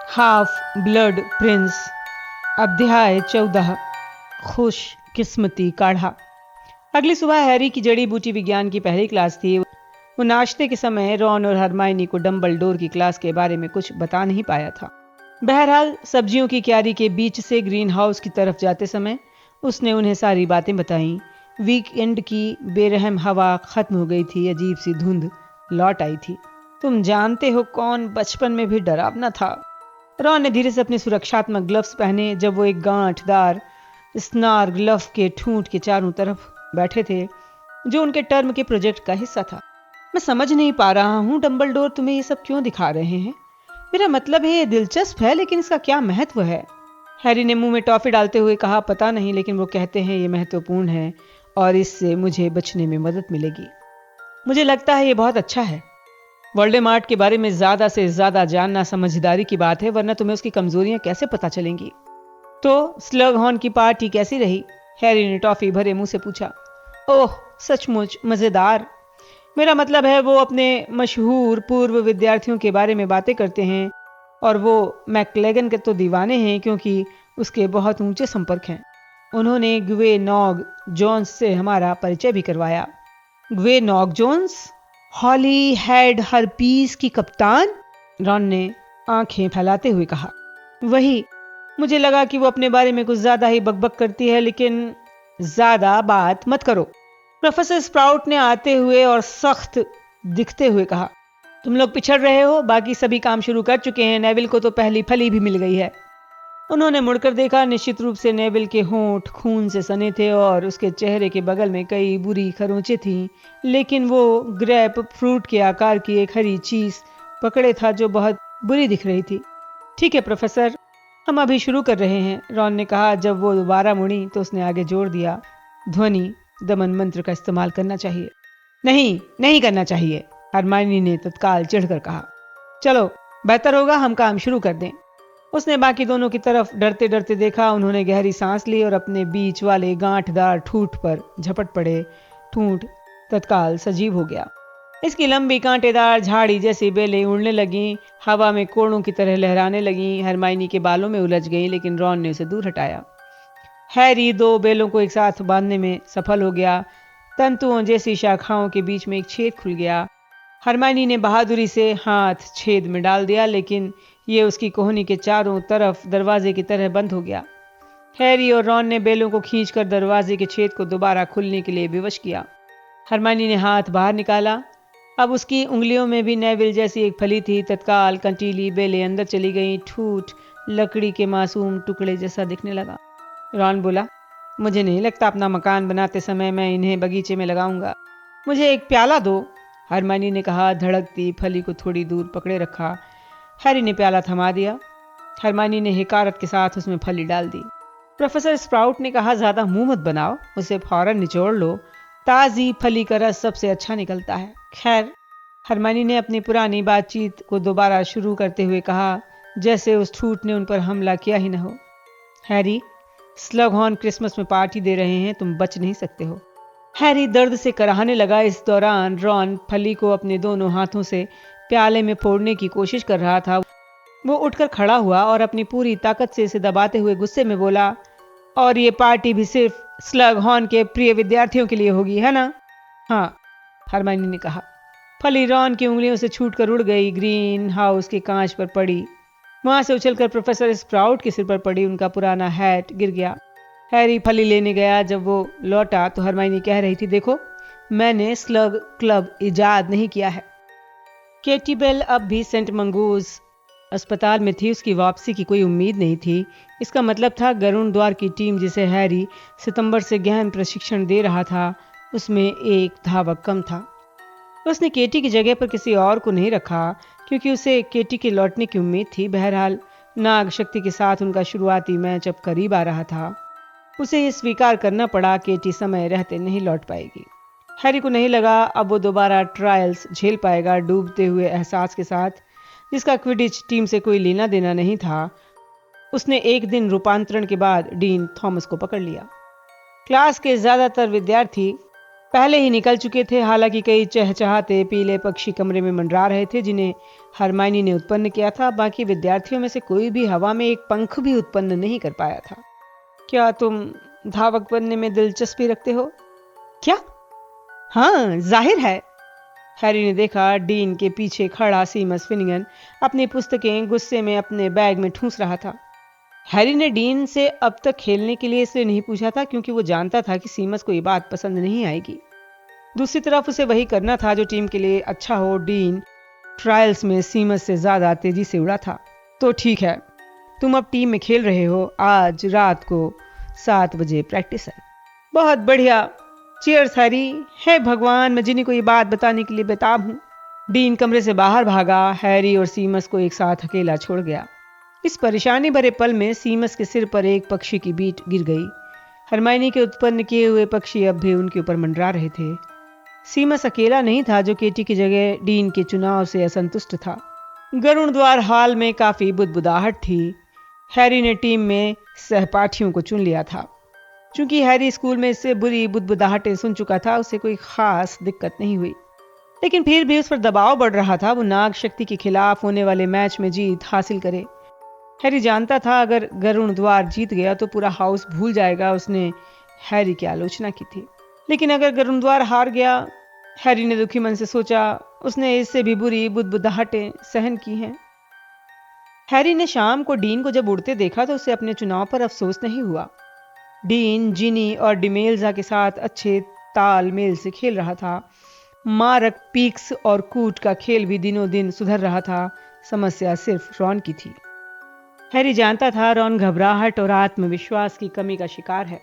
Half blood Prince. अध्याय 14। खुश किस्मती काढ़ा। अगली सुबह हैरी की जड़ी बूटी विज्ञान की पहली क्लास थी। वो नाश्ते के समय रॉन और हरमाइनी को डंबलडोर की क्लास के बारे में कुछ बता नहीं पाया था। बहरहाल सब्जियों की क्यारी के बीच से ग्रीन हाउस की तरफ जाते समय उसने उन्हें सारी बातें बताईं। वीकेंड की बेरहम हवा खत्म हो गई थी। अजीब सी धुंध लौट आई थी। तुम जानते हो कौन बचपन में भी डरावना था? रॉन ने धीरे से अपने सुरक्षात्मक ग्लव्स पहने जब वो एक गांठदार स्नार ग्लव के ठूंठ के चारों तरफ बैठे थे जो उनके टर्म के प्रोजेक्ट का हिस्सा था। मैं समझ नहीं पा रहा हूँ डंबलडोर तुम्हें ये सब क्यों दिखा रहे हैं। मेरा मतलब है ये दिलचस्प है, लेकिन इसका क्या महत्व है? हैरी ने मुंह में टॉफी डालते हुए कहा, पता नहीं, लेकिन वो कहते हैं ये महत्वपूर्ण है और इससे मुझे बचने में मदद मिलेगी। मुझे लगता है ये बहुत अच्छा है। वोल्डेमार्ट के बारे में ज्यादा से ज्यादा जानना समझदारी की बात है, वरना तुम्हें उसकी कमजोरियां कैसे पता चलेंगी। तो स्लगहॉर्न की पार्टी कैसी रही? हैरी ने टॉफी भरे मुंह से पूछा। ओह, सचमुच मजेदार। मेरा मतलब है वो अपने मशहूर पूर्व विद्यार्थियों के बारे में बातें करते हैं और वो मैकलेगन के तो दीवाने हैं क्योंकि उसके बहुत ऊंचे संपर्क हैं। उन्होंने ग्वे नॉग जोन्स से हमारा परिचय भी करवाया। ग्वे नॉग जोन्स? हॉली हेड हरपीस की कप्तान? रॉन ने आंखें फैलाते हुए कहा। वही। मुझे लगा कि वो अपने बारे में कुछ ज्यादा ही बकबक करती है, लेकिन ज्यादा बात मत करो। प्रोफेसर स्प्राउट ने आते हुए और सख्त दिखते हुए कहा। तुम लोग पिछड़ रहे हो, बाकी सभी काम शुरू कर चुके हैं। नेविल को तो पहली फली भी मिल गई है। उन्होंने मुड़कर देखा। निश्चित रूप से नेविल के होंठ खून से सने थे और उसके चेहरे के बगल में कई बुरी खरोंचें थीं, लेकिन वो ग्रेप फ्रूट के आकार की एक हरी चीज पकड़े था जो बहुत बुरी दिख रही थी। ठीक है प्रोफेसर, हम अभी शुरू कर रहे हैं, रॉन ने कहा। जब वो दोबारा मुड़ी तो उसने आगे जोर दिया, ध्वनि दमन मंत्र का इस्तेमाल करना चाहिए। नहीं, नहीं करना चाहिए, हरमाइनी ने तत्काल चिढ़कर कहा। चलो, बेहतर होगा हम काम शुरू कर दें। उसने बाकी दोनों की तरफ डरते डरते देखा। उन्होंने गहरी सांस ली और अपने बीच वाले गांठदार ठूंठ पर झपट पड़े। ठूंठ तत्काल सजीव हो गया। इसकी लंबी कांटेदार झाड़ी जैसी बेलें उड़ने लगीं, हवा में कोड़ों की तरह लहराने लगीं। हरमाइनी के बालों में उलझ गई, लेकिन रॉन ने उसे दूर हटाया। हैरी दो बेलों को एक साथ बांधने में सफल हो गया। तंतुओं जैसी शाखाओं के बीच में एक छेद खुल गया। हरमाइनी ने बहादुरी से हाथ छेद में डाल दिया, लेकिन ये उसकी कोहनी के चारों तरफ दरवाजे की तरह बंद हो गया। हैरी और रॉन ने बेलों को खींचकर दरवाजे के छेद को दोबारा खुलने के लिए विवश किया। हरमाइनी ने हाथ बाहर निकाला। अब उसकी उंगलियों में भी नेविल जैसी एक फली थी। तत्काल कंटीली बेलें अंदर चली गईं। ठूठ लकड़ी के मासूम टुकड़े जैसा दिखने लगा। रॉन बोला, मुझे नहीं लगता अपना मकान बनाते समय मैं इन्हें बगीचे में लगाऊंगा। मुझे एक प्याला दो, हरमाइनी ने कहा। धड़कती फली को थोड़ी दूर पकड़े रखा। हैरी ने प्याला थमा दिया। हरमाइनी ने हिकारत के साथ उसमें फली डाल दी। प्रोफेसर स्प्राउट ने कहा, ज्यादा मुंह मत बनाओ, उसे फौरन निचोड़ लो। ताजी फली का रस सबसे अच्छा निकलता है। खैर, हरमाइनी ने अपनी पुरानी बातचीत को दोबारा शुरू करते हुए कहा, जैसे उस ठूठ ने उन पर हमला किया ही न हो। हैरी, स्लगहॉर्न क्रिसमस में पार्टी दे रहे हैं, तुम बच नहीं सकते हो। हैरी दर्द से कराहने लगा। इस दौरान रॉन फली को अपने दोनों हाथों से प्याले में फोड़ने की कोशिश कर रहा था। वो उठकर खड़ा हुआ और अपनी पूरी ताकत से इसे दबाते हुए गुस्से में बोला, और ये पार्टी भी सिर्फ स्लगहॉर्न के प्रिय विद्यार्थियों के लिए होगी, है ना? हाँ, हरमाइनी ने कहा। फली रॉन की उंगलियों से छूटकर उड़ गई। ग्रीन हाउस के कांच पर पड़ी। वहां से उछलकर प्रोफेसर स्प्राउट के सिर पर पड़ी। उनका पुराना हैट गिर गया। हैरी फली लेने गया। जब वो लौटा तो हरमाइनी कह रही थी, देखो, मैंने स्लग क्लब इजाद नहीं किया है। केटी बेल अब भी सेंट मंगूज अस्पताल में थी। उसकी वापसी की कोई उम्मीद नहीं थी। इसका मतलब था गरुण द्वार की टीम जिसे हैरी सितंबर से गहन प्रशिक्षण दे रहा था, उसमें एक धावक कम था। उसने केटी की जगह पर किसी और को नहीं रखा क्योंकि उसे केटी के लौटने की उम्मीद थी। बहरहाल नाग शक्ति के साथ उनका शुरुआती मैच अब करीब आ रहा था। उसे ये स्वीकार करना पड़ा, केटी समय रहते नहीं लौट पाएगी। हैरी को नहीं लगा अब वो दोबारा ट्रायल्स झेल पाएगा। डूबते हुए एहसास के साथ, जिसका क्विडिच टीम से कोई लेना देना नहीं था, उसने एक दिन रूपांतरण के बाद डीन थॉमस को पकड़ लिया। क्लास के ज्यादातर विद्यार्थी पहले ही निकल चुके थे। हालांकि कई चहचहाते पीले पक्षी कमरे में मंडरा रहे थे जिन्हें हरमाइनी ने उत्पन्न किया था। बाकी विद्यार्थियों में से कोई भी हवा में एक पंख भी उत्पन्न नहीं कर पाया था। क्या तुम धावक बनने में दिलचस्पी रखते हो? क्या? हाँ, जाहिर है। हैरी ने देखा डीन के पीछे खड़ा सीमस फिनिगन अपनी पुस्तकें गुस्से में अपने बैग में ठूंस रहा था। हैरी ने डीन से अब तक खेलने के लिए इसलिए नहीं पूछा था क्योंकि वो जानता था कि सीमस को ये बात पसंद नहीं आएगी। दूसरी तरफ उसे वही करना था जो टीम के लिए अच्छा हो। डीन ट्रायल्स में सीमस से ज्यादा तेजी से उड़ा था। तो ठीक है, तुम अब टीम में खेल रहे हो। आज रात को 7 बजे प्रैक्टिस है। बहुत बढ़िया। Cheers Harry. हे भगवान, मैं जिनी को ये बात बताने के लिए बेताब हूँ। डीन कमरे से बाहर भागा। हैरी और सीमस को एक साथ अकेला छोड़ गया। इस परेशानी भरे पल में सीमस के सिर पर एक पक्षी की बीट गिर गई। हरमाइनी के उत्पन्न किए हुए पक्षी अब भी उनके ऊपर मंडरा रहे थे। सीमस अकेला नहीं था जो केटी की जगह डीन के चुनाव से असंतुष्ट था। गरुण द्वार हॉल में काफी बुदबुदाहट थी। हैरी ने टीम में सहपाठियों को चुन लिया था। चूंकि हैरी स्कूल में इससे बुरी बुदबुदाहटें सुन चुका था, उसे कोई खास दिक्कत नहीं हुई। लेकिन फिर भी उस पर दबाव बढ़ रहा था। वो नाग शक्ति के खिलाफ होने वाले मैच में जीत हासिल करे। हैरी जानता था अगर गरुण द्वार जीत गया तो पूरा हाउस भूल जाएगा उसने हैरी की आलोचना की थी। लेकिन अगर गरुण द्वार हार गया, हैरी ने दुखी मन से सोचा, उसने इससे भी बुरी बुदबुदाहटें सहन की हैं। हैरी ने शाम को डीन को जब उड़ते देखा तो उसे अपने चुनाव पर अफसोस नहीं हुआ। डीन जिनी और डिमेल्जा के साथ अच्छे तालमेल से खेल रहा था। मारक, पीक्स और कूट का खेल भी दिनों दिन सुधर रहा था। समस्या सिर्फ रॉन की थी। हैरी जानता था रॉन घबराहट और आत्मविश्वास की कमी का शिकार है।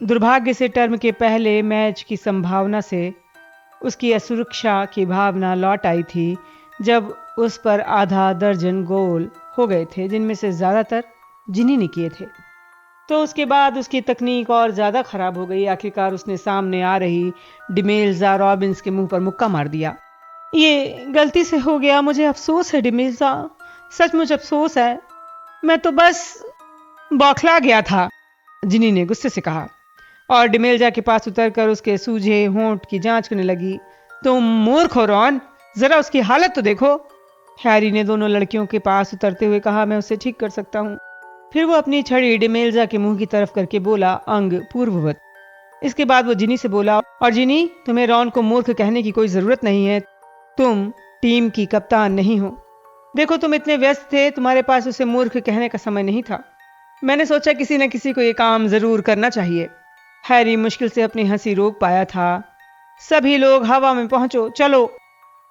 दुर्भाग्य से टर्म के पहले मैच की संभावना से उसकी असुरक्षा की भावना लौट आई थी जब उस पर आधा दर्जन गोल हो गए थे जिनमें से ज्यादातर जिनी ने किए थे। तो उसके बाद उसकी तकनीक और ज्यादा खराब हो गई। आखिरकार उसने सामने आ रही डिमेल्जा रॉबिन्स के मुंह पर मुक्का मार दिया। ये गलती से हो गया, मुझे अफसोस है डिमेल्जा, सचमुच अफसोस है। मैं तो बस बौखला गया था, जिनी ने गुस्से से कहा और डिमेल्जा के पास उतरकर उसके सूजे होंठ की जांच करने लगी। तुम मूर्ख हो रॉन, जरा उसकी हालत तो देखो। हैरी ने दोनों लड़कियों के पास उतरते हुए कहा, मैं उसे ठीक कर सकता हूँ। फिर वो अपनी छड़ी डिमेल्जा के मुंह की तरफ करके बोला, अंग पूर्ववत। इसके बाद वो जिनी से बोला, और जिनी, तुम्हें रॉन को मूर्ख कहने की कोई जरूरत नहीं है। तुम टीम की कप्तान नहीं हो। देखो, तुम इतने व्यस्त थे, तुम्हारे पास उसे मूर्ख कहने का समय नहीं था। मैंने सोचा किसी न किसी को ये काम जरूर करना चाहिए। हैरी मुश्किल से अपनी हंसी रोक पाया था। सभी लोग हवा में पहुंचो, चलो।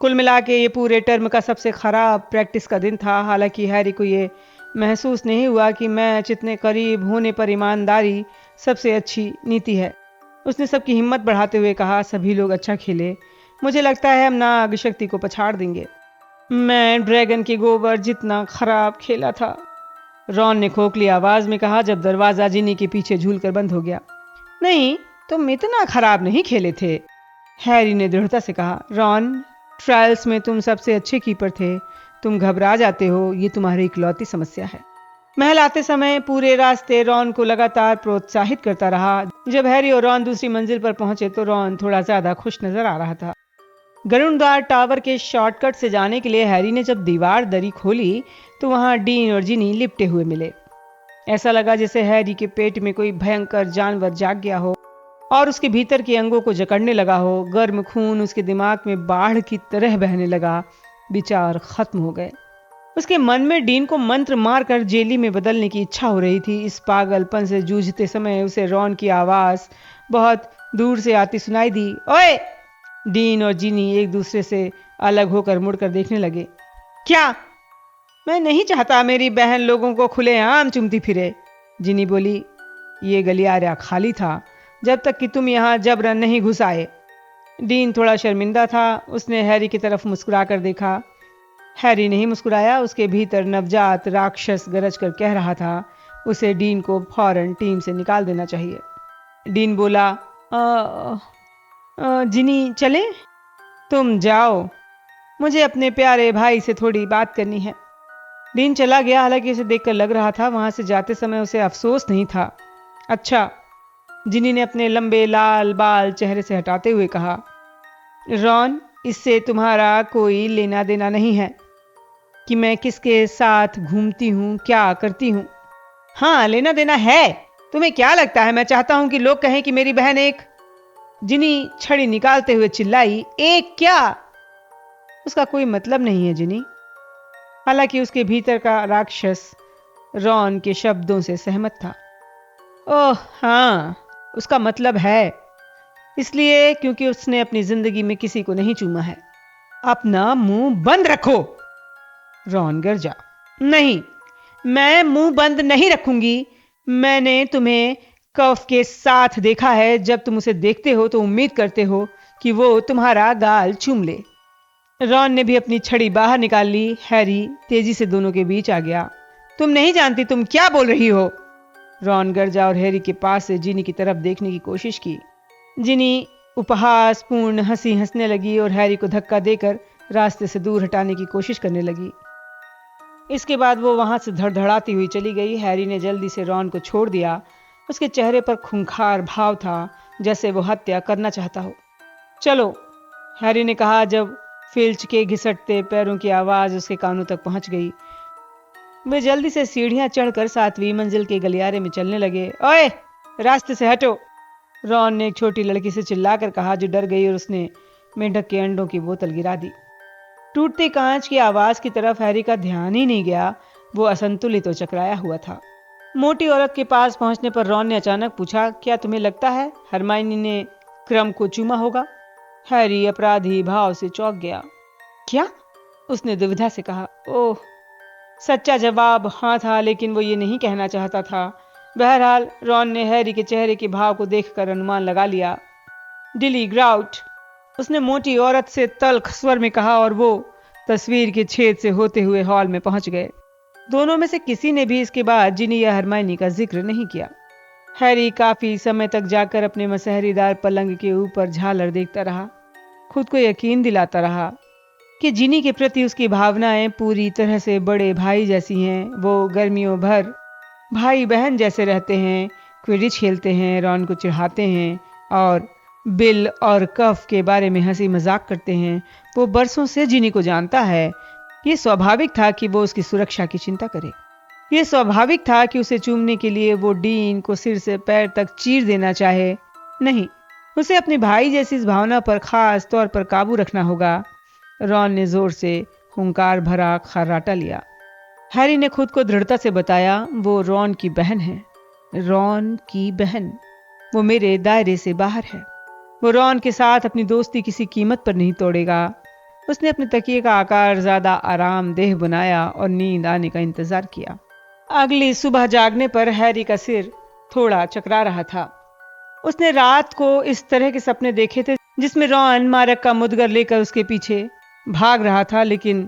कुल मिला के ये पूरे टर्म का सबसे खराब प्रैक्टिस का दिन था। हालांकि हैरी को ये महसूस नहीं हुआ कि मैच इतने करीब होने पर ईमानदारी सबसे अच्छी नीति है। उसने सबकी हिम्मत बढ़ाते हुए कहा, सभी लोग अच्छा खेले। मुझे लगता है हम नाग शक्ति को पछाड़ देंगे। मैं ड्रैगन के गोबर जितना खराब खेला था, रॉन ने खोखली आवाज में कहा जब दरवाजा जिनी के पीछे झूलकर बंद हो गया। नहीं, तुम इतना खराब नहीं खेले थे, हैरी ने दृढ़ता से कहा। रॉन, ट्रायल्स में तुम सबसे अच्छे कीपर थे। तुम घबरा जाते हो, ये तुम्हारी इकलौती समस्या है। महल आते समय पूरे रास्ते रॉन को लगातार प्रोत्साहित करता रहा। जब हैरी और रॉन दूसरी मंजिल पर पहुंचे तो रॉन थोड़ा ज्यादा खुश नजर आ रहा था। गरुणद्वार टावर के शॉर्टकट से जाने के लिए हैरी ने जब दीवार दरी खोली तो वहां डीन और जिनी लिपटे हुए मिले। ऐसा लगा जैसे हैरी के पेट में कोई भयंकर जानवर जाग गया हो और उसके भीतर के अंगों को जकड़ने लगा हो। गर्म खून उसके दिमाग में बाढ़ की तरह बहने लगा। विचार खत्म हो गए। उसके मन में डीन को मंत्र मारकर जेली में बदलने की इच्छा हो रही थी। इस पागलपन से जूझते समय उसे रॉन की आवाज बहुत दूर से आती सुनाई दी। ओए! डीन और जिनी एक दूसरे से अलग होकर मुड़कर देखने लगे। क्या? मैं नहीं चाहता मेरी बहन लोगों को खुलेआम चूमती फिरे, जिनी बोली। ये गलियारा खाली था जब तक कि तुम यहां जबरन नहीं घुस आए। डीन थोड़ा शर्मिंदा था। उसने हैरी की तरफ मुस्कुराकर देखा। हैरी नहीं मुस्कुराया। उसके भीतर नवजात राक्षस गरज कर कह रहा था उसे डीन को फौरन टीम से निकाल देना चाहिए। डीन बोला, जिनी चले? तुम जाओ, मुझे अपने प्यारे भाई से थोड़ी बात करनी है। डीन चला गया। हालांकि उसे देखकर लग रहा था वहां से जाते समय उसे अफसोस नहीं था। अच्छा, जिनी ने अपने लंबे लाल बाल चेहरे से हटाते हुए कहा, रॉन, इससे तुम्हारा कोई लेना देना नहीं है कि मैं किसके साथ घूमती हूं, क्या करती हूं। हाँ, लेना देना है। तुम्हें क्या लगता है मैं चाहता हूं कि लोग कहें कि मेरी बहन एक। जिनी छड़ी निकालते हुए चिल्लाई, एक क्या? उसका कोई मतलब नहीं है जिनी। हालांकि उसके भीतर का राक्षस रॉन के शब्दों से सहमत था। ओह हाँ, उसका मतलब है। इसलिए क्योंकि उसने अपनी जिंदगी में किसी को नहीं चूमा है। अपना मुंह बंद रखो। रॉन गरजा, नहीं, मैं मुंह बंद नहीं रखूंगी। मैंने तुम्हें कफ के साथ देखा है। जब तुम उसे देखते हो तो उम्मीद करते हो कि वो तुम्हारा गाल चूम ले। रॉन ने भी अपनी छड़ी बाहर निकाल ली। हैरी तेजी से दोनों के बीच आ गया। तुम नहीं जानती तुम क्या बोल रही हो। रॉन गरजा और हैरी के पास से जिनी की तरफ देखने की कोशिश की। जिनी उपहास पूर्ण हंसी हंसने लगी और हैरी को धक्का देकर रास्ते से दूर हटाने की कोशिश करने लगी। इसके बाद वो वहां से धड़धड़ाती हुई चली गई। हैरी ने जल्दी से रॉन को छोड़ दिया। उसके चेहरे पर खूंखार भाव था, जैसे वो हत्या करना चाहता हो। चलो, हैरी ने कहा जब फिल्च के घिसटते पैरों की आवाज उसके कानों तक पहुंच गई। वे जल्दी से सीढ़ियां चढ़कर 7वीं मंजिल के गलियारे में चलने लगे। ओए, रास्ते से हटो। रॉन ने एक छोटी लड़की से चिल्लाकर कहा, जो डर गई और उसने मेंढक के अंडों की बोतल गिरा दी। टूटते कांच की आवाज की तरफ हैरी का ध्यान ही नहीं गया। वो असंतुलित और चकराया हुआ था। मोटी औरत के पास पहुंचने पर रॉन ने अचानक पूछा, क्या तुम्हें लगता है हरमाइनी ने क्रम को चूमा होगा? हैरी अपराधी भाव से चौंक गया। क्या? उसने दुविधा से कहा। ओह, सच्चा जवाब हाँ था, लेकिन वो ये नहीं कहना चाहता था। बहरहाल रॉन ने हैरी के चेहरे के भाव को देखकर अनुमान लगा लिया। डिली ग्राउट, उसने मोटी औरत से तल्ख स्वर में कहा, और वो तस्वीर के छेद से होते हुए हॉल में पहुंच गए। दोनों में से किसी ने भी इसके बाद जिनी या हरमाइनी का जिक्र नहीं किया। हैरी काफी समय तक जाकर अपने मसहरीदार पलंग के ऊपर झालर देखता रहा। खुद को यकीन दिलाता रहा कि जिनी के प्रति उसकी भावनाएं पूरी तरह से बड़े भाई जैसी हैं। वो गर्मियों भर भाई बहन जैसे रहते हैं, क्विडिच खेलते हैं, रॉन को चिढ़ाते हैं और बिल और कफ के बारे में हंसी मजाक करते हैं। वो बरसों से जिनी को जानता है। ये स्वाभाविक था कि वो उसकी सुरक्षा की चिंता करे। ये स्वाभाविक था कि उसे चूमने के लिए वो डीन को सिर से पैर तक चीर देना चाहे। नहीं, उसे अपने भाई जैसी इस भावना पर खास तौर पर काबू रखना होगा। रॉन ने जोर से हुंकार भरा खर्राटा लिया। हैरी ने खुद को दृढ़ता से बताया, वो रॉन की बहन है। रॉन की बहन। वो मेरे दायरे से बाहर है। वो रॉन के साथ अपनी दोस्ती किसी कीमत पर नहीं तोड़ेगा। उसने अपने तकिए का आकार ज्यादा आरामदेह बनाया और नींद आने का इंतजार किया। अगली सुबह जागने पर हैरी का सिर थोड़ा चकरा रहा था। उसने रात को इस तरह के सपने देखे थे जिसमें रॉन मारक का मुदगर लेकर उसके पीछे भाग रहा था, लेकिन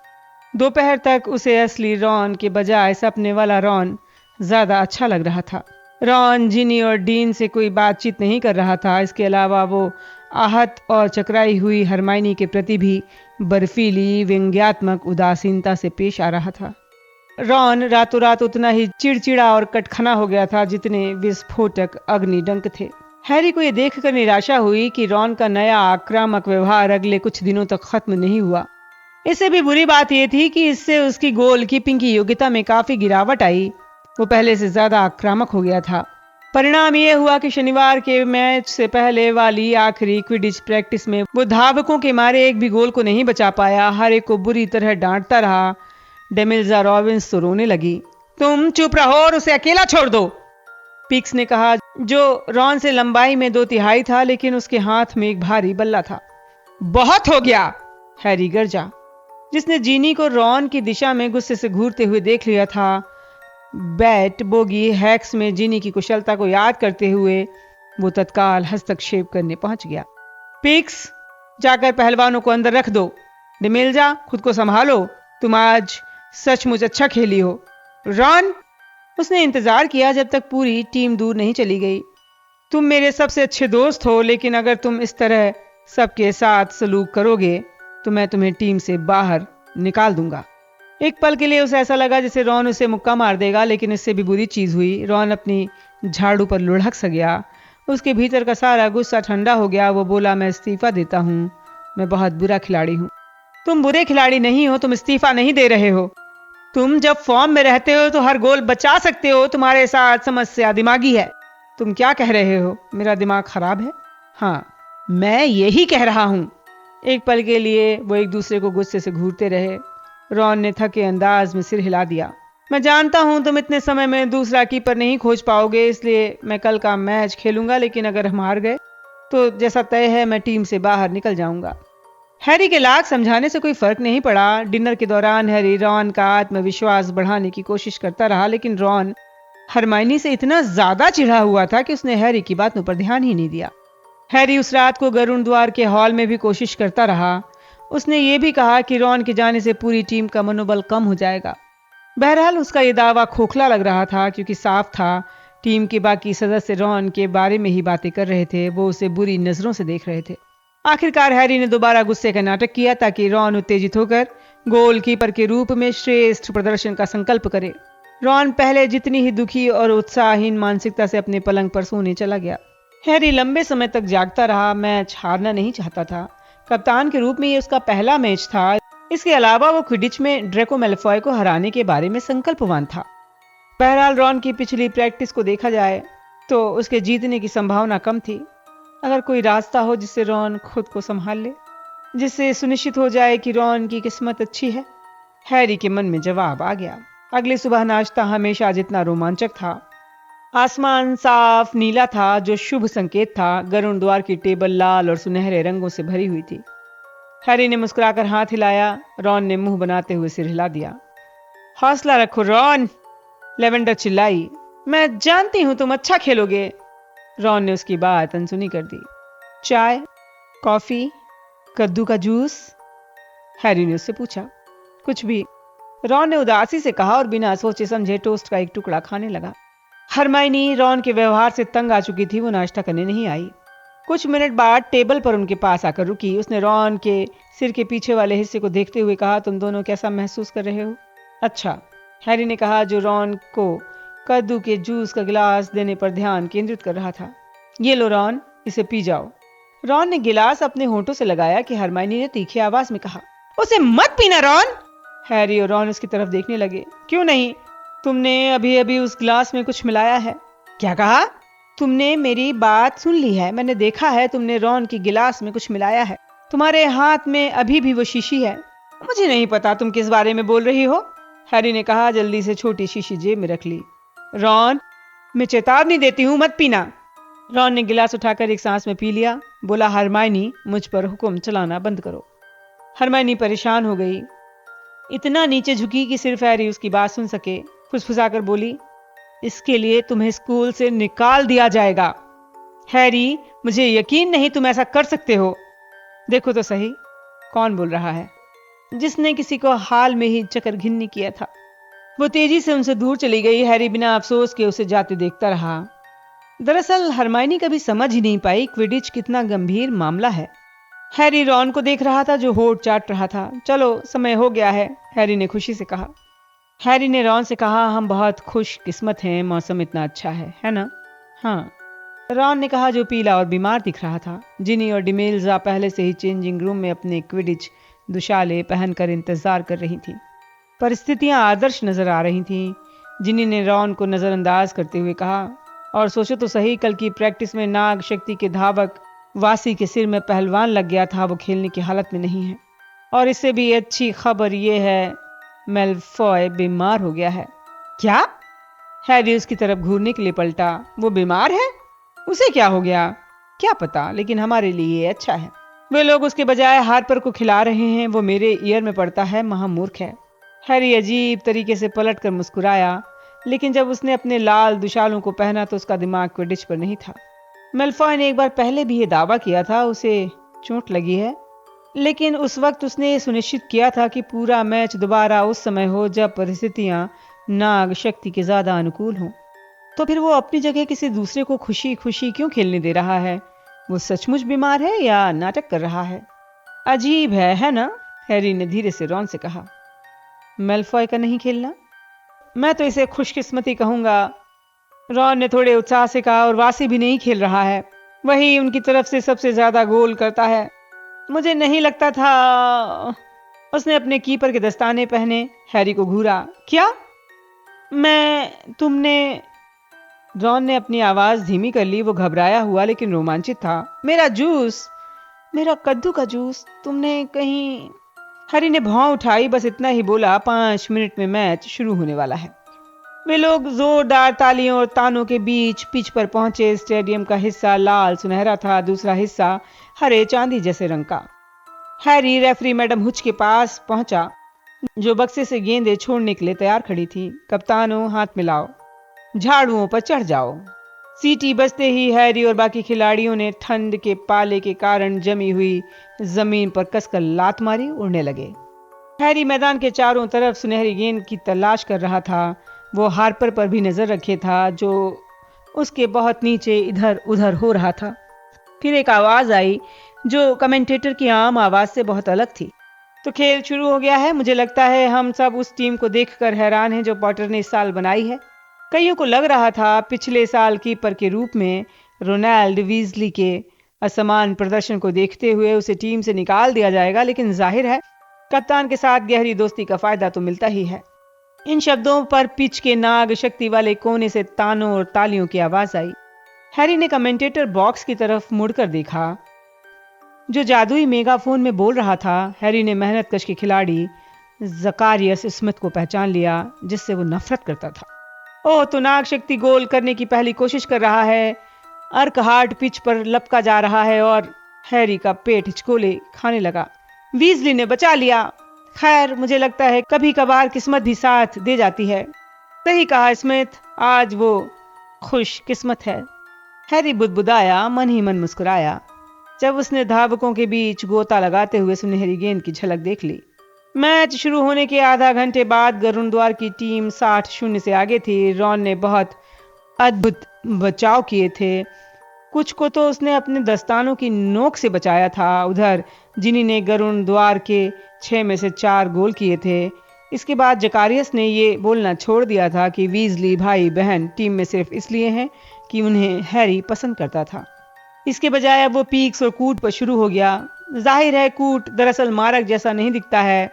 दोपहर तक उसे असली रॉन के बजाय सपने वाला रॉन ज्यादा अच्छा लग रहा था। रॉन जिनी और डीन से कोई बातचीत नहीं कर रहा था। इसके अलावा वो आहत और चकराई हुई हरमाइनी के प्रति भी बर्फीली व्यंग्यात्मक उदासीनता से पेश आ रहा था। रॉन रातों रात उतना ही चिड़चिड़ा और कटखना हो गया था जितने विस्फोटक अग्निडंक थे। हैरी को यह देखकर निराशा हुई कि रॉन का नया आक्रामक व्यवहार अगले कुछ दिनों तक खत्म नहीं हुआ। इससे भी बुरी बात यह थी कि इससे उसकी गोलकीपिंग की योग्यता में काफी गिरावट आई। वो पहले से ज्यादा आक्रामक हो गया था। परिणाम यह हुआ कि शनिवार के मैच से पहले वाली आखिरी क्विडिच प्रैक्टिस में वो धावकों के मारे एक भी गोल को नहीं बचा पाया। हर एक को बुरी तरह डांटता रहा। डेमिल्जा रॉबिन्स तो रोने लगी। तुम चुप रहो और उसे अकेला छोड़ दो, पिक्स ने कहा, जो रॉन से लंबाई में 2/3 था, लेकिन उसके हाथ में एक भारी बल्ला था। बहुत हो गया, हैरी गरजा, जिसने जीनी को रॉन की दिशा में गुस्से से घूरते हुए देख लिया था। बैट बोगी हैक्स में जीनी की कुशलता को याद करते हुए वो तत्काल हस्तक्षेप करने पहुंच गया। पिक्स, जाकर पहलवानों को अंदर रख दो। डिमेल्जा, खुद को संभालो, तुम आज सचमुच अच्छा खेली हो। रॉन, उसने इंतजार किया जब तक पूरी टीम दूर नहीं चली गई। तुम मेरे सबसे अच्छे दोस्त हो, लेकिन अगर तुम इस तरह सबके साथ सलूक करोगे तो मैं तुम्हें टीम से बाहर निकाल दूंगा। एक पल के लिए उसे ऐसा लगा जैसे रॉन उसे मुक्का मार देगा, लेकिन इससे भी बुरी चीज हुई। रॉन अपनी झाड़ू पर लुढ़क सा गया। उसके भीतर का सारा गुस्सा ठंडा हो गया। वो बोला, मैं इस्तीफा देता हूँ, मैं बहुत बुरा खिलाड़ी हूँ। तुम बुरे खिलाड़ी नहीं हो, तुम इस्तीफा नहीं दे रहे हो। तुम जब फॉर्म में रहते हो तो हर गोल बचा सकते हो। तुम्हारे साथ समस्या दिमागी है। तुम क्या कह रहे हो? मेरा दिमाग खराब है? हाँ, मैं यही कह रहा हूं। एक पल के लिए वो एक दूसरे को गुस्से से घूरते रहे। रॉन ने थके अंदाज में सिर हिला दिया। मैं जानता हूं तुम इतने समय में दूसरा कीपर नहीं खोज पाओगे, इसलिए मैं कल का मैच खेलूंगा, लेकिन अगर हम हार गए तो जैसा तय है मैं टीम से बाहर निकल जाऊंगा। हैरी के लाख समझाने से कोई फर्क नहीं पड़ा। डिनर के दौरान हैरी रॉन का आत्मविश्वास बढ़ाने की कोशिश करता रहा, लेकिन रॉन हरमाइनी से इतना ज्यादा चिढ़ा हुआ था कि उसने हैरी की बातों पर ध्यान ही नहीं दिया। हैरी उस रात को गरुड़ द्वार के हॉल में भी कोशिश करता रहा। उसने ये भी कहा कि रॉन के जाने से पूरी टीम का मनोबल कम हो जाएगा। बहरहाल उसका ये दावा खोखला लग रहा था, क्योंकि साफ था टीम के बाकी सदस्य रॉन के बारे में ही बातें कर रहे थे। वो उसे बुरी नजरों से देख रहे थे। आखिरकार हैरी ने दोबारा गुस्से का नाटक किया ताकि रॉन उत्तेजित होकर गोलकीपर के रूप में श्रेष्ठ प्रदर्शन का संकल्प करे। रॉन पहले जितनी ही दुखी और उत्साहहीन मानसिकता से अपने पलंग पर सोने चला गया। हैरी लंबे समय तक जागता रहा। मैच हारना नहीं चाहता था। कप्तान के रूप में ये उसका पहला मैच था। इसके अलावा वो क्विडिच में ड्रेको मैलेफॉय को हराने के बारे में संकल्पवान था। बहरहाल रॉन की पिछली प्रैक्टिस को देखा जाए तो उसके जीतने की संभावना कम थी। अगर कोई रास्ता हो जिससे रॉन खुद को संभाल ले, जिससे सुनिश्चित हो जाए कि रॉन की किस्मत अच्छी है। हैरी के मन में जवाब आ गया। अगली सुबह नाश्ता हमेशा जितना रोमांचक था। आसमान साफ नीला था, जो शुभ संकेत था। गरुड़ द्वार की टेबल लाल और सुनहरे रंगों से भरी हुई थी। हैरी ने मुस्कुराकर हाथ हिलाया। रॉन ने मुंह बनाते हुए सिर हिला दिया। हौसला रखो रॉन, लेवेंडर चिल्लाई। मैं जानती हूं तुम अच्छा खेलोगे। रॉन ने उसकी बात अनसुनी कर दी। चाय, कॉफी, कद्दू का जूस? हैरी ने उससे पूछा। कुछ भी, रॉन ने उदासी से कहा और बिना सोचे समझे टोस्ट का एक टुकड़ा खाने लगा। हरमाइनी रॉन के व्यवहार से तंग आ चुकी थी। वो नाश्ता करने नहीं आई। कुछ मिनट बाद टेबल पर उनके पास आकर रुकी। उसने रॉन के सिर के पीछे वाले हिस्से को देखते हुए कहा, तुम दोनों कैसा महसूस कर रहे हो? अच्छा, हैरी ने कहा, जो रॉन को कद्दू के जूस का गिलास देने पर ध्यान केंद्रित कर रहा था। ये लो रॉन, इसे पी जाओ। रॉन ने गिलास अपने होंठों से लगाया कि हरमाइनी ने तीखी आवाज में कहा, उसे मत पीना रॉन। हैरी और रॉन उसकी तरफ देखने लगे। क्यों नहीं? तुमने अभी अभी उस गिलास में कुछ मिलाया है। क्या कहा? तुमने मेरी बात सुन ली है। मैंने देखा है तुमने रॉन की गिलास में कुछ मिलाया है। तुम्हारे हाथ में अभी भी वो शीशी है। मुझे नहीं पता तुम किस बारे में बोल रही हो, हैरी ने कहा। जल्दी से छोटी शीशी जेब में रख ली। रॉन, मैं चेतावनी देती हूं, मत पीना। रॉन ने गिलास उठाकर एक सांस में पी लिया। बोला, हरमाइनी, मुझ पर हुक्म चलाना बंद करो। हरमाइनी परेशान हो गई। इतना नीचे झुकी कि सिर्फ हैरी उसकी बात सुन सके। फुसफुसाकर बोली, इसके लिए तुम्हें स्कूल से निकाल दिया जाएगा। हैरी, मुझे यकीन नहीं तुम ऐसा कर सकते हो। देखो तो सही, कौन बोल रहा है? जिसने किसी को हाल में ही चकर घिन्नी किया था। वो तेजी से उनसे दूर चली गई। हैरी बिना अफसोस के उसे जाते देखता रहा। दरअसल हरमाइनी कभी समझ ही नहीं पाई क्विडिच कितना गंभीर मामला है। हैरी रॉन को देख रहा था जो होठ चाट रहा था। चलो, समय हो गया है, हैरी ने खुशी से कहा। हैरी ने रॉन से कहा, हम बहुत खुशकिस्मत हैं, मौसम इतना अच्छा है ना? हाँ, रॉन ने कहा, जो पीला और बीमार दिख रहा था। जिनी और डिमेल्जा पहले से ही चेंजिंग रूम में अपने क्विडिच दुशाले पहनकर इंतजार कर रही थी। परिस्थितियां आदर्श नजर आ रही थीं। जिनी ने रॉन को नजरअंदाज करते हुए कहा, और सोचो तो सही, कल की प्रैक्टिस में नाग शक्ति के धावक वासी के सिर में पहलवान लग गया था। वो खेलने की हालत में नहीं है। और इससे भी अच्छी खबर यह है, मैलफॉय बीमार हो गया है। क्या? हैरी उसकी तरफ घूरने के लिए पलटा। वो बीमार है? उसे क्या हो गया? क्या पता, लेकिन हमारे लिए ये अच्छा है। वे लोग उसके बजाय हार्पर को खिला रहे हैं। वो मेरे ईयर में पड़ता है, महामूर्ख है। हैरी अजीब तरीके से पलट कर मुस्कुराया, लेकिन जब उसने अपने लाल दुशालों को पहना तो उसका दिमाग क्विडिच पर नहीं था। मैलफॉय ने एक बार पहले भी ये दावा किया था उसे चोट लगी है, लेकिन उस वक्त उसने ये सुनिश्चित किया था कि पूरा मैच दोबारा उस समय हो जब परिस्थितियां नाग शक्ति के ज्यादा अनुकूल हों। तो फिर वो अपनी जगह किसी दूसरे को खुशी खुशी क्यों खेलने दे रहा है? वो सचमुच बीमार है या नाटक कर रहा है? अजीब है ना? हैरी ने धीरे से रॉन से कहा। मैलफॉय का नहीं खेलना? मैं तो इसे खुशकिस्मती कहूंगा। रॉन ने थोड़े उत्साह से कहा, और वासी भी नहीं खेल रहा है, वही उनकी तरफ से सबसे ज्यादा गोल करता है। मुझे नहीं लगता था। उसने अपने कीपर के दस्ताने पहने हैरी को घूरा। क्या? मैं तुमने रॉन ने अपनी आवाज धीमी कर ली। वो घबराया हुआ लेकिन रोमांचित था। मेरा जूस, मेरा कद्दू का जूस तुमने कहीं। हैरी ने भौं उठाई, बस इतना ही बोला। 5 मिनट में मैच शुरू होने वाला है। वे लोग जोरदार तालियों और तानों के बीच पिच पर पहुंचे। स्टेडियम का हिस्सा लाल सुनहरा था, दूसरा हिस्सा हरे चांदी जैसे रंग का। हैरी रेफरी मैडम हुच के पास पहुंचा, जो बक्से से गेंदें छोड़ने के लिए तैयार खड़ी थी। कप्तानों, हाथ मिलाओ, झाड़ुओं पर चढ़ जाओ। सीटी बजते ही हैरी और बाकी खिलाड़ियों ने ठंड के पाले के कारण जमी हुई जमीन पर कसकर लात मारी, उड़ने लगे। हैरी मैदान के चारों तरफ सुनहरी गेंद की तलाश कर रहा था। वो हार्पर पर भी नजर रखे था, जो उसके बहुत नीचे इधर उधर हो रहा था। फिर एक आवाज आई जो कमेंटेटर की आम आवाज से बहुत अलग थी। तो खेल शुरू हो गया है। मुझे लगता है हम सब उस टीम को देखकर हैरान हैं जो पॉटर ने इस साल बनाई है। कईयों को लग रहा था पिछले साल कीपर के रूप में रोनाल्ड वीजली के असमान प्रदर्शन को देखते हुए उसे टीम से निकाल दिया जाएगा, लेकिन जाहिर है कप्तान के साथ गहरी दोस्ती का फायदा तो मिलता ही है। इन शब्दों पर पिच के नाग शक्ति वाले कोने से तानों और तालियों की आवाज आई। हैरी ने कमेंटेटर बॉक्स की तरफ मुड़कर देखा, जो जादुई मेगाफोन में बोल रहा था। हैरी ने मेहनत कश के खिलाड़ी ज़कारियस स्मिथ को पहचान लिया, जिससे वो नफरत करता था। ओह, तो नाग शक्ति गोल करने की पहली कोशिश कर रहा है। अर्क हार्ड पिच पर लपका जा रहा है और हैरी का पेट हिचकोले खाने लगा। वीजली ने बचा लिया। खैर, मुझे लगता है कभी कभार किस्मत भी साथ दे जाती है। सही कहा स्मिथ, आज वो खुश किस्मत है। हैरी बुदबुदाया, मन ही मन मुस्कुराया जब उसने धावकों के बीच गोता लगाते हुए सुनहरी गेंद की झलक देख ली। मैच शुरू होने के आधा घंटे बाद गरुड़द्वार की टीम 60-0 से आगे थी। रॉन ने बहुत अद्भुत बचाव किए थे। कुछ को तो उसने अपने दस्तानों की नोक से बचाया था। उधर जिनी ने गरुड़द्वार के 6 में से 4 गोल किए थे। इसके बाद जकारियस ने ये बोलना छोड़ दिया था कि वीजली भाई बहन टीम में सिर्फ इसलिए हैं कि उन्हें हैरी पसंद करता था। इसके बजाय अब वो पीक्स और कूट पर शुरू हो गया। जाहिर है कूट दरअसल मारक जैसा नहीं दिखता है।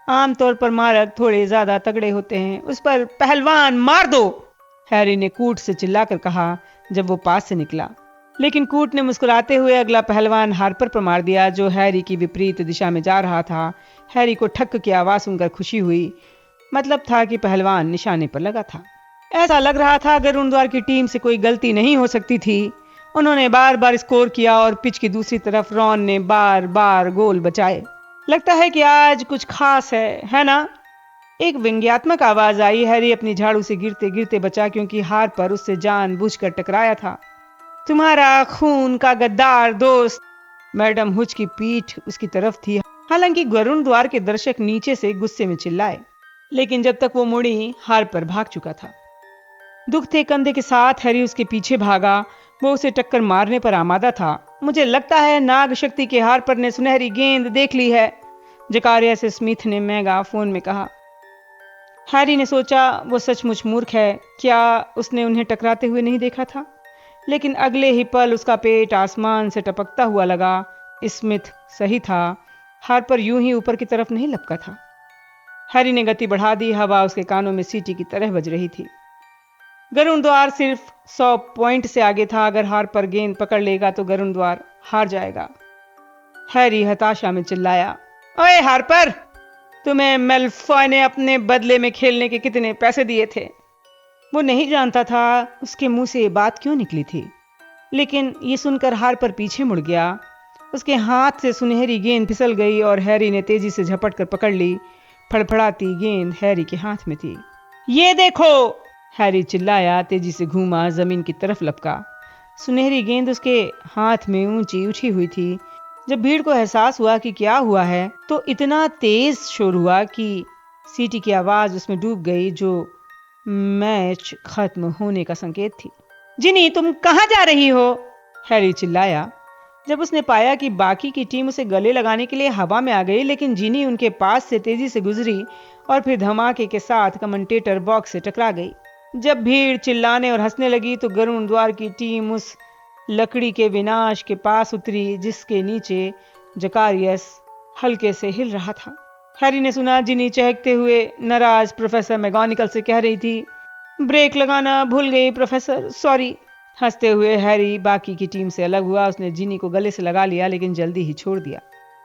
आमतौर पर मारक थोड़े ज्यादा तगड़े होते हैं। उस पर पहलवान मार दो, हैरी ने कूट से चिल्लाकर कहा जब वो पास से निकला। लेकिन कूट ने मुस्कुराते हुए अगला पहलवान हार्पर पर मार दिया, जो हैरी की विपरीत दिशा में जा रहा था। हैरी को ठक की आवाज सुनकर खुशी हुई। मतलब था कि पहलवान निशाने पर लगा था। ऐसा लग रहा था गरुड़द्वार की टीम से कोई गलती नहीं हो सकती थी। उन्होंने बार बार स्कोर किया और पिच की दूसरी तरफ रॉन ने बार बार गोल बचाए। लगता है कि आज कुछ खास है ना? एक व्यंग्यात्मक आवाज आई। हैरी अपनी झाड़ू से गिरते गिरते बचा, क्योंकि हार्पर उससे जानबूझकर टकराया था। तुम्हारा खून का गद्दार दोस्त। मैडम हुच की पीठ उसकी तरफ थी। हालांकि गरुड़द्वार के दर्शक नीचे से गुस्से में चिल्लाए, लेकिन जब तक वो मुड़ी हार्पर भाग चुका था। दुखते कंधे के साथ हैरी उसके पीछे भागा। वो उसे टक्कर मारने पर आमादा था। मुझे लगता है नाग शक्ति के हार्पर ने सुनहरी गेंद देख ली है, जकारियस स्मिथ ने मेगाफोन में कहा। हैरी ने सोचा वो सचमुच मूर्ख है। क्या उसने उन्हें टकराते हुए नहीं देखा था? लेकिन अगले ही पल उसका पेट आसमान से टपकता हुआ लगा। स्मिथ सही था, हार्पर यूं ही ऊपर की तरफ नहीं लपका था। हैरी ने गति बढ़ा दी। हवा उसके कानों में सीटी की तरह बज रही थी। गरुड़द्वार सिर्फ 100 पॉइंट से आगे था। अगर हार्पर गेंद पकड़ लेगा तो गरुड़द्वार हार जाएगा। हैरी हताशा में चिल्लाया, ओए हार्पर, तुम्हें मेलफॉय ने अपने बदले में खेलने के कितने पैसे दिए थे? वो नहीं जानता था उसके मुंह से ये बात क्यों निकली थी, लेकिन ये सुनकर हार्पर पीछे मुड़ गया। उसके हाथ से सुनहरी गेंद फिसल गई और हैरी ने तेजी से झपट कर पकड़ ली। फड़फड़ाती गेंद हैरी के हाथ में थी। ये देखो, हैरी चिल्लाया, तेजी से घूमा, जमीन की तरफ लपका। सुनहरी गेंद उसके हाथ में ऊंची उठी हुई थी। जब भीड़ को एहसास हुआ कि क्या हुआ है, तो इतना तेज शोर हुआ कि सीटी की आवाज उसमें डूब गई, जो मैच खत्म होने का संकेत थी। जिनी, तुम कहां जा रही हो? हैरी चिल्लाया जब उसने पाया कि बाकी की टीम उसे गले लगाने के लिए हवा में आ गई, लेकिन जिनी उनके पास से तेजी से गुजरी और फिर धमाके के साथ कमेंटेटर बॉक्स से टकरा गई। जब भीड़ चिल्लाने और हंसने लगी तो गरुड़ द्वार की टीम उस लकड़ी के विनाश के पास उतरी जिसके नीचे जकारियस हल्के से हिल रहा था। हैरी ने सुना जिनी चहकते हुए नाराज प्रोफेसर मैगोनिकल से कह रही थी, ब्रेक लगाना भूल गई प्रोफेसर, सॉरी। हंसते हुए हैरी बाकी की टीम से अलग हुआ। उसने जिनी को गले से लगा लिया लेकिन जल्दी ही छोड़ दिया।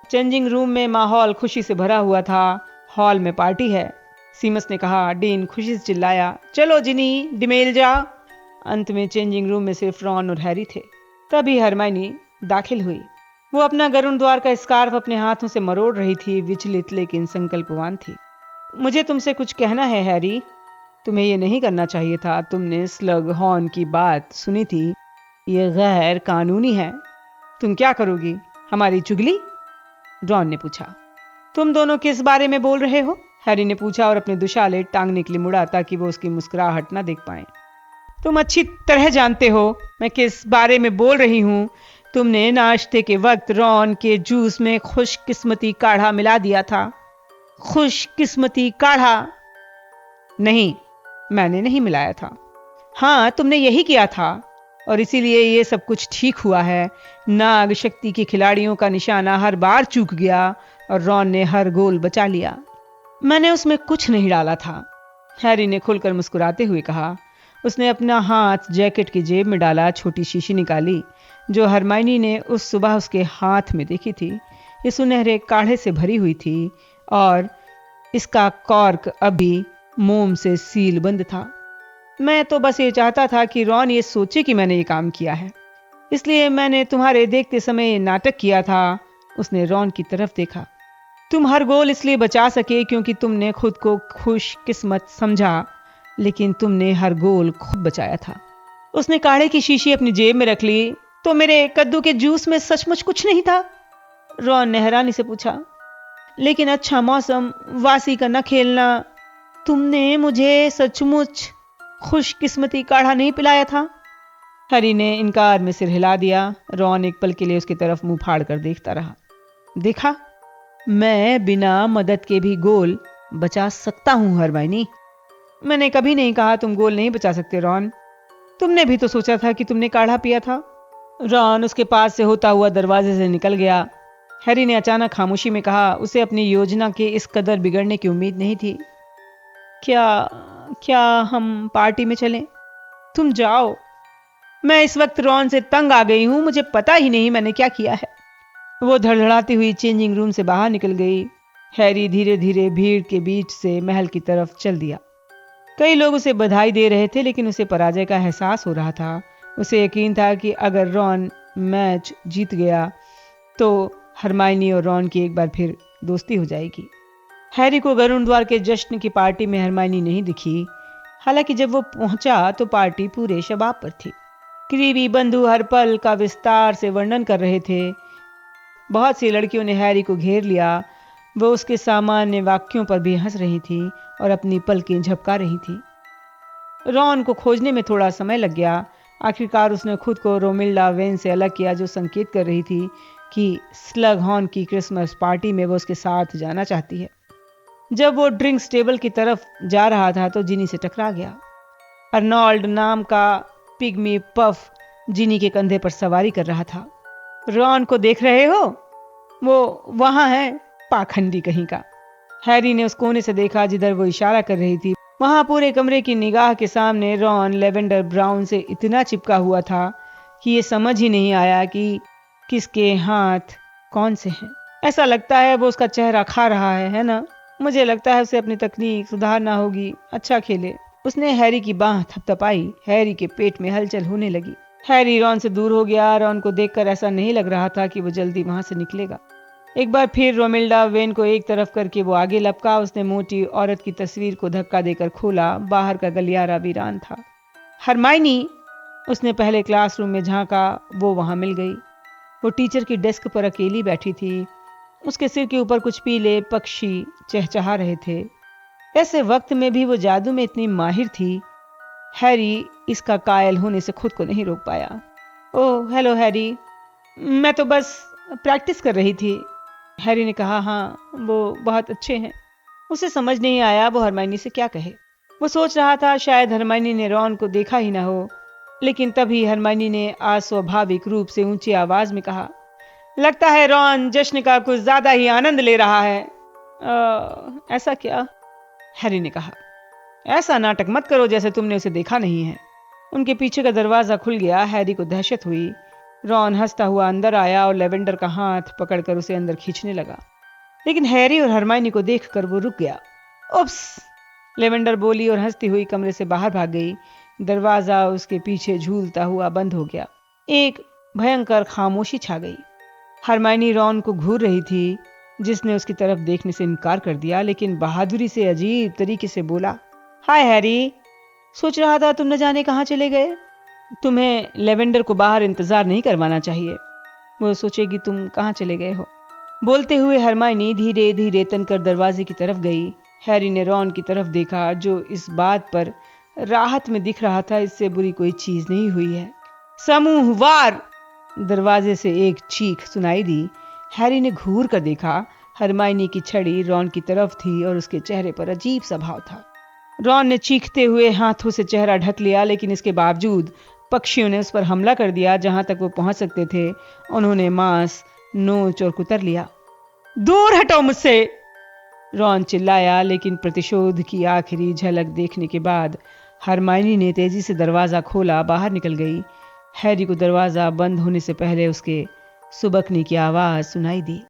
चेंजिंग रूम में माहौल खुशी से भरा हुआ था। हॉल में पार्टी है, सीमस ने कहा। डीन खुशी से चिल्लाया, चलो जिनी, डिमेल जा। अंत में चेंजिंग रूम में सिर्फ रॉन और हैरी थे। तभी हरमाइनी दाखिल हुई। वो अपना गरुड़ द्वार का स्कार्फ अपने हाथों से मरोड़ रही थी, विचलित लेकिन संकल्पवान थी। मुझे तुमसे कुछ कहना है हैरी। तुम्हें ये नहीं करना चाहिए था। तुमने स्लग हॉर्न की बात सुनी थी, ये गैर कानूनी है। तुम क्या करोगी, हमारी चुगली? रॉन ने पूछा। तुम दोनों किस बारे में बोल रहे हो? हैरी ने पूछा और अपने दुशाले टांगने के लिए मुड़ा ताकि वो उसकी मुस्कुराहट न देख पाए। तुम अच्छी तरह जानते हो मैं किस बारे में बोल रही हूं। तुमने नाश्ते के वक्त रॉन के जूस में खुशकिस्मती काढ़ा मिला दिया था। खुशकिस्मती काढ़ा? नहीं, मैंने नहीं मिलाया था। हाँ, तुमने यही किया था और इसीलिए ये सब कुछ ठीक हुआ है। नाग शक्ति के खिलाड़ियों का निशाना हर बार चूक गया और रॉन ने हर गोल बचा लिया। मैंने उसमें कुछ नहीं डाला था, हैरी ने खुलकर मुस्कुराते हुए कहा। उसने अपना हाथ जैकेट की जेब में डाला, छोटी शीशी निकाली जो हरमाइनी ने उस सुबह उसके हाथ में देखी थी। ये सुनहरे काढ़े से भरी हुई थी और इसका कॉर्क अभी मोम से सील बंद था। मैं तो बस ये चाहता था कि रॉन ये सोचे कि मैंने ये काम किया है, इसलिए मैंने तुम्हारे देखते समय ये नाटक किया था। उसने रॉन की तरफ देखा। तुम हर गोल इसलिए बचा सके क्योंकि तुमने खुद को खुशकिस्मत समझा, लेकिन तुमने हर गोल खुद बचाया था। उसने काढ़े की शीशी अपनी जेब में रख ली। तो मेरे कद्दू के जूस में सचमुच कुछ नहीं था? रॉन ने हैरानी से पूछा। लेकिन अच्छा मौसम, वासी का न खेलना, तुमने मुझे सचमुच खुशकिस्मती काढ़ा नहीं पिलाया था? हैरी ने इनकार में सिर हिला दिया। रॉन एक पल के लिए उसकी तरफ मुंह फाड़ कर देखता रहा। देखा, मैं बिना मदद के भी गोल बचा सकता हूं हरमाइनी। मैंने कभी नहीं कहा तुम गोल नहीं बचा सकते रॉन। तुमने भी तो सोचा था कि तुमने काढ़ा पिया था। रॉन उसके पास से होता हुआ दरवाजे से निकल गया। हैरी ने अचानक खामोशी में कहा। उसे अपनी योजना के इस कदर बिगड़ने की उम्मीद नहीं थी। क्या हम पार्टी में चलें? तुम जाओ, मैं इस वक्त रॉन से तंग आ गई हूं। मुझे पता ही नहीं मैंने क्या किया है। वो धड़धड़ाती हुई चेंजिंग रूम से बाहर निकल गई। हैरी धीरे धीरे भीड़ के बीच से महल की तरफ चल दिया। कई लोग उसे बधाई दे रहे थे लेकिन उसे पराजय का एहसास हो रहा था। उसे यकीन था कि अगर रॉन मैच जीत गया तो हरमाइनी और रॉन की एक बार फिर दोस्ती हो जाएगी। हैरी को गरुड़ द्वार के जश्न की पार्टी में हरमाइनी नहीं दिखी। हालांकि जब वो पहुंचा तो पार्टी पूरे शबाब पर थी। करीबी बंधु हर पल का विस्तार से वर्णन कर रहे थे। बहुत सी लड़कियों ने हैरी को घेर लिया। वो उसके सामान्य वाक्यों पर भी हंस रही थी और अपनी पलकें झपका रही थी। रॉन को खोजने में थोड़ा समय लग गया। आखिरकार उसने खुद को रोमिल्डा वेन से अलग किया जो संकेत कर रही थी कि स्लग हॉर्न की क्रिसमस पार्टी में वो उसके साथ जाना चाहती है। जब वो ड्रिंक्स टेबल की तरफ जा रहा था तो जिनी से टकरा गया। अर्नोल्ड नाम का पिग्मी पफ जिनी के कंधे पर सवारी कर रहा था। रॉन को देख रहे हो? वो वहां है, पाखंडी कहीं का। हैरी ने उस कोने से देखा जिधर वो इशारा कर रही थी। वहां पूरे कमरे की निगाह के सामने रॉन लेवेंडर ब्राउन से इतना चिपका हुआ था कि ये समझ ही नहीं आया कि किसके हाथ कौन से हैं। ऐसा लगता है वो उसका चेहरा खा रहा है ना? मुझे लगता है उसे अपनी तकनीक सुधारना होगी। अच्छा खेले। उसने हैरी की बाह थपथपाई। हैरी के पेट में हलचल होने लगी। हैरी रॉन से दूर हो गया। रॉन को देखकर ऐसा नहीं लग रहा था कि वो जल्दी वहां से निकलेगा। एक बार फिर रोमिल्डा वेन को एक तरफ करके वो आगे लपका। उसने मोटी औरत की तस्वीर को धक्का देकर खोला। बाहर का गलियारा वीरान था। हरमाइनी, उसने पहले क्लासरूम में झांका। वो वहां मिल गई। वो टीचर की डेस्क पर अकेली बैठी थी। उसके सिर के ऊपर कुछ पीले पक्षी चहचहा रहे थे। ऐसे वक्त में भी वो जादू में इतनी माहिर थी। हैरी इसका कायल होने से खुद को नहीं रोक पाया। ओह हेलो हैरी, मैं तो बस प्रैक्टिस कर रही थी। हैरी ने कहा। हाँ, वो बहुत अच्छे हैं। उसे समझ नहीं आया वो हरमाइनी से क्या कहे। वो सोच रहा था शायद हरमाइनी ने रॉन को देखा ही ना हो, लेकिन तभी हरमाइनी ने अस्वाभाविक रूप से ऊंची आवाज में कहा, लगता है रॉन जश्न का कुछ ज्यादा ही आनंद ले रहा है। ऐसा क्या? हैरी ने कहा। ऐसा नाटक मत करो जैसे तुमने उसे देखा नहीं है। उनके पीछे का दरवाजा खुल गया। हैरी को दहशत हुई। रॉन हंसता हुआ अंदर आया और लेवेंडर का हाथ पकड़कर उसे अंदर खींचने लगा, लेकिन हैरी और हरमाइनी को देखकर वो रुक गया। उप्स, लेवेंडर बोली और हंसती हुई कमरे से बाहर भाग गई। दरवाजा उसके पीछे झूलता हुआ बंद हो गया। एक भयंकर खामोशी छा गई। हरमाइनी रॉन को घूर रही थी, जिसने उसकी तरफ देखने से इनकार कर दिया, लेकिन बहादुरी से अजीब तरीके से बोला, हाय हैरी, सोच रहा था तुम न जाने कहाँ चले गए। तुम्हें लेवेंडर को बाहर इंतजार नहीं करवाना चाहिए, वो सोचेगी तुम कहाँ चले गए हो। बोलते हुए हरमाइनी धीरे धीरे तनकर दरवाजे की तरफ गई। हैरी ने रॉन की तरफ देखा, जो इस बात पर राहत में दिख रहा था इससे बुरी कोई चीज नहीं हुई है। समूह वार! दरवाजे से एक चीख सुनाई दी। हैरी ने घूर कर देखा। हरमाइनी की छड़ी रॉन की तरफ थी और उसके चेहरे पर अजीब सा भाव था। रॉन ने चीखते हुए हाथों से चेहरा ढक लिया, लेकिन इसके बावजूद पक्षियों ने उस पर हमला कर दिया। जहां तक वो पहुंच सकते थे उन्होंने मांस नोच और कुतर लिया। दूर हटो मुझसे! रॉन चिल्लाया, लेकिन प्रतिशोध की आखिरी झलक देखने के बाद हरमाइनी ने तेजी से दरवाजा खोला, बाहर निकल गई। हैरी को दरवाजा बंद होने से पहले उसके सुबकने की आवाज सुनाई दी।